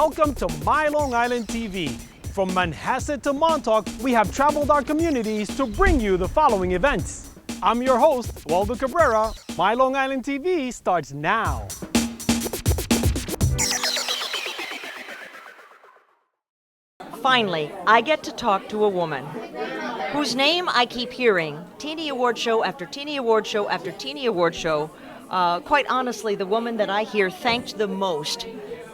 Welcome to My Long Island TV. From Manhasset to Montauk, we have traveled our communities to bring you the following events. I'm your host, Waldo Cabrera. My Long Island TV starts now. Finally, I get to talk to a woman whose name I keep hearing, Teeny Award show after Teeny Award show after Teeny Award show. Quite honestly, the woman that I hear thanked the most,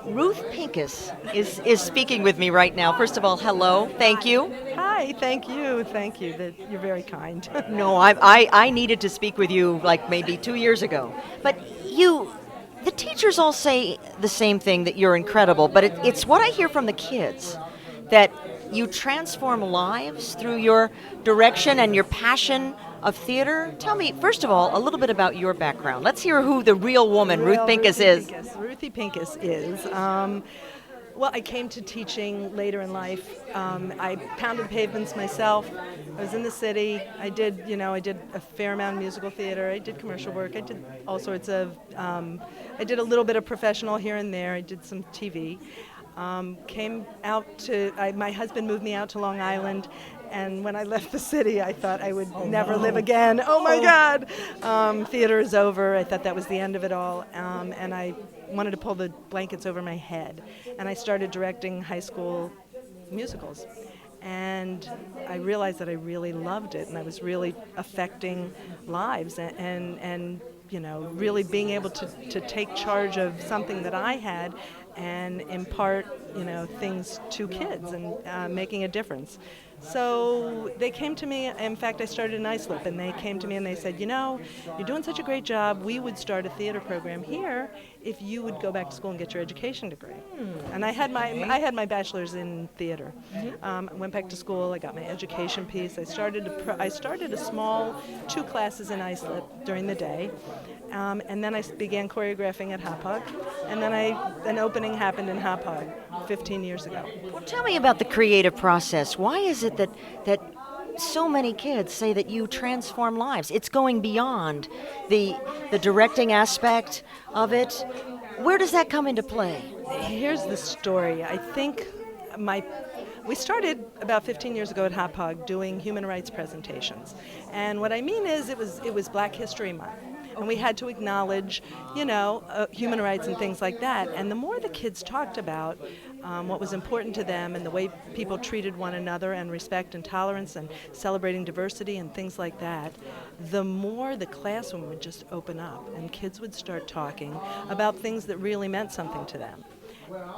Ruth Pincus, is speaking with me right now. First of all, hello, thank you. Hi, thank you. You're very kind. No, I needed to speak with you like maybe 2 years ago. But the teachers all say the same thing, that you're incredible, but it's what I hear from the kids, that you transform lives through your direction and your passion of theater. Tell me, first of all, a little bit about your background. Let's hear who the real woman, Ruth Pincus, is. Ruthie Pincus is. Well, I came to teaching later in life. I pounded pavements myself. I was in the city. I did a fair amount of musical theater. I did commercial work. I did all sorts of, I did a little bit of professional here and there. I did some TV. My husband moved me out to Long Island, and when I left the city, I thought I would never live again. Oh my God! Theater is over. I thought that was the end of it all, and I wanted to pull the blankets over my head. And I started directing high school musicals. And I realized that I really loved it, and I was really affecting lives and really being able to take charge of something that I had and impart, things to kids and making a difference. So they came to me. In fact, I started in Islip, and they came to me and they said, you're doing such a great job. We would start a theater program here if you would go back to school and get your education degree. And I had my bachelor's in theater. I went back to school. I got my education piece. I started a small 2 classes in Islip during the day. And then I began choreographing at Hauppauge, and then an opening happened in Hauppauge 15 years ago. Well, tell me about the creative process. Why is it that so many kids say that you transform lives? It's going beyond the directing aspect of it. Where does that come into play? Here's the story. I think we started about 15 years ago at Hauppauge doing human rights presentations. And what I mean is it was Black History Month. And we had to acknowledge, human rights and things like that. And the more the kids talked about what was important to them and the way people treated one another and respect and tolerance and celebrating diversity and things like that, the more the classroom would just open up and kids would start talking about things that really meant something to them.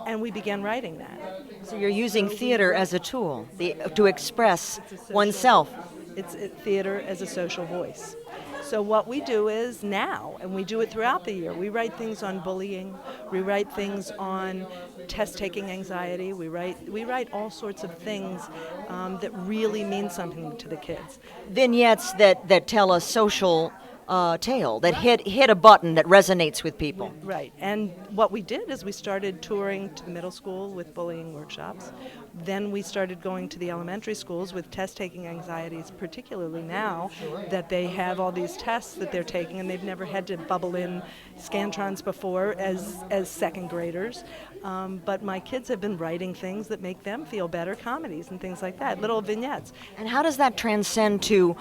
And we began writing that. So you're using theater as a tool to express oneself. It's theater as a social voice. So what we do is now, and we do it throughout the year, we write things on bullying, we write things on test-taking anxiety, we write all sorts of things that really mean something to the kids. Vignettes that tell a social tale, that hit a button that resonates with people. Right, and what we did is we started touring to the middle school with bullying workshops. Then we started going to the elementary schools with test-taking anxieties, particularly now that they have all these tests that they're taking and they've never had to bubble in Scantrons before as second graders. But my kids have been writing things that make them feel better, comedies and things like that, little vignettes. And how does that transcend to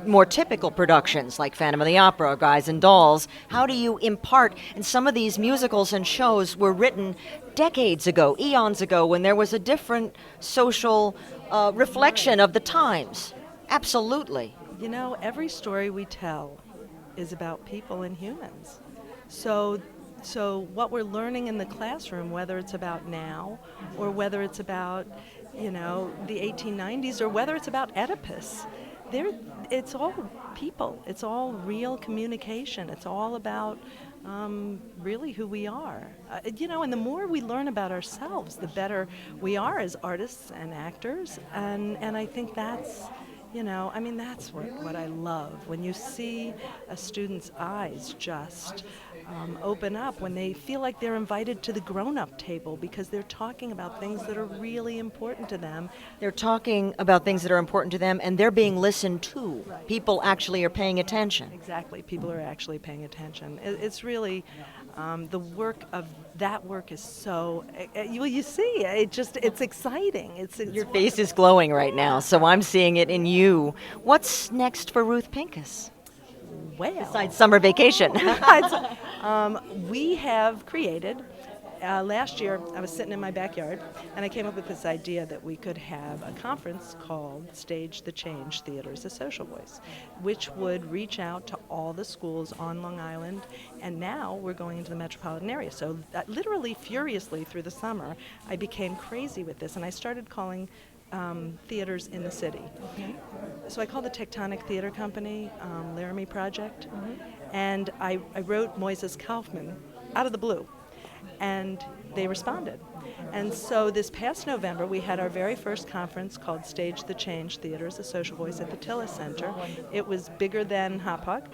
more typical productions like Phantom of the Opera, or Guys and Dolls? How do you impart, and some of these musicals and shows were written decades ago, eons ago, when there was a different social reflection of the times. Absolutely. Every story we tell is about people and humans. So what we're learning in the classroom, whether it's about now or whether it's about, the 1890s or whether it's about Oedipus, it's all people. It's all real communication. It's all about really who we are. And the more we learn about ourselves, the better we are as artists and actors. And I think that's, that's what I love. When you see a student's eyes just open up, when they feel like they're invited to the grown-up table because they're talking about things that are really important to them. They're talking about things that are important to them, and they're being listened to. Right. People actually are paying attention. Exactly. People are actually paying attention. It's really, The work of that work is so, you see, it's exciting. It's Your face is glowing right now, so I'm seeing it in you. What's next for Ruth Pincus? well. Besides summer vacation. We have created, last year I was sitting in my backyard and I came up with this idea that we could have a conference called Stage the Change, Theater as a Social Voice, which would reach out to all the schools on Long Island, and now we're going into the metropolitan area. So literally furiously through the summer, I became crazy with this and I started calling theaters in the city. So I called the Tectonic Theater Company, Laramie Project, and I wrote Moises Kaufman out of the blue, and they responded. And so this past November, we had our very first conference called Stage the Change, Theater as a Social Voice at the Tillis Center. It was bigger than Hauppauge.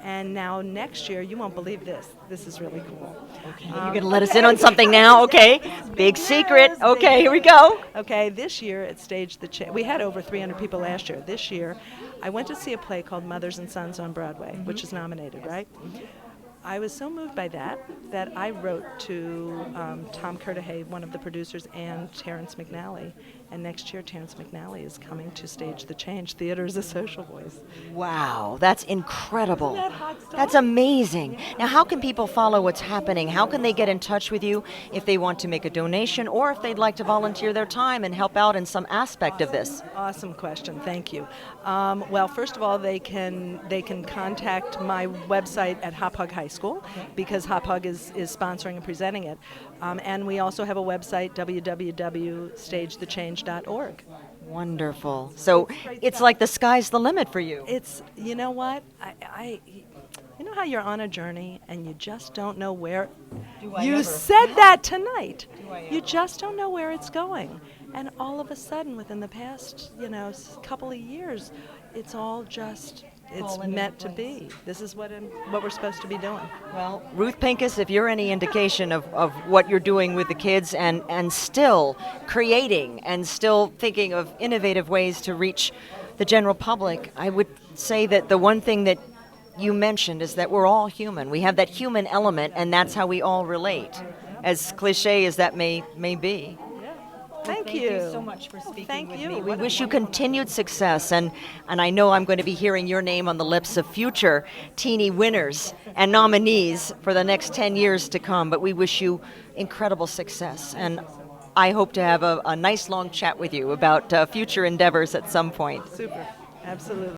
And now next year, you won't believe this. This is really cool. Okay, you're going to let us in on something now, okay? Big secret. Okay, here we go. Okay, this year at Stage the Change, we had over 300 people last year. This year, I went to see a play called Mothers and Sons on Broadway, which is nominated, right? I was so moved by that I wrote to Tom Curtahay, one of the producers, and Terrence McNally. And next year, Terrence McNally is coming to Stage the Change, Theater as a Social Voice. Wow, that's incredible. Isn't that hot stuff? That's amazing. Now, how can people follow what's happening? How can they get in touch with you if they want to make a donation or if they'd like to volunteer their time and help out in some aspect of this? Awesome question. Thank you. Well, first of all, they can contact my website at Hauppauge High School because Hauppauge is sponsoring and presenting it. And we also have a website, www.stagethechange.org. Wonderful. So it's like the sky's the limit for you. It's, you know what? You know how you're on a journey and you just don't know where. You said that tonight. You just don't know where it's going. And all of a sudden, within the past, couple of years, it's all just, it's meant to be. This is what we're supposed to be doing. Well, Ruth Pincus, if you're any indication of what you're doing with the kids and still creating and still thinking of innovative ways to reach the general public, I would say that the one thing that you mentioned is that we're all human. We have that human element, and that's how we all relate, as cliche as that may be. Thank you so much for speaking Thank with you. me. We wish you continued success, and I know I'm going to be hearing your name on the lips of future Teeny winners and nominees for the next 10 years to come, but we wish you incredible success, and I hope to have a nice long chat with you about future endeavors at some point. Super. Absolutely.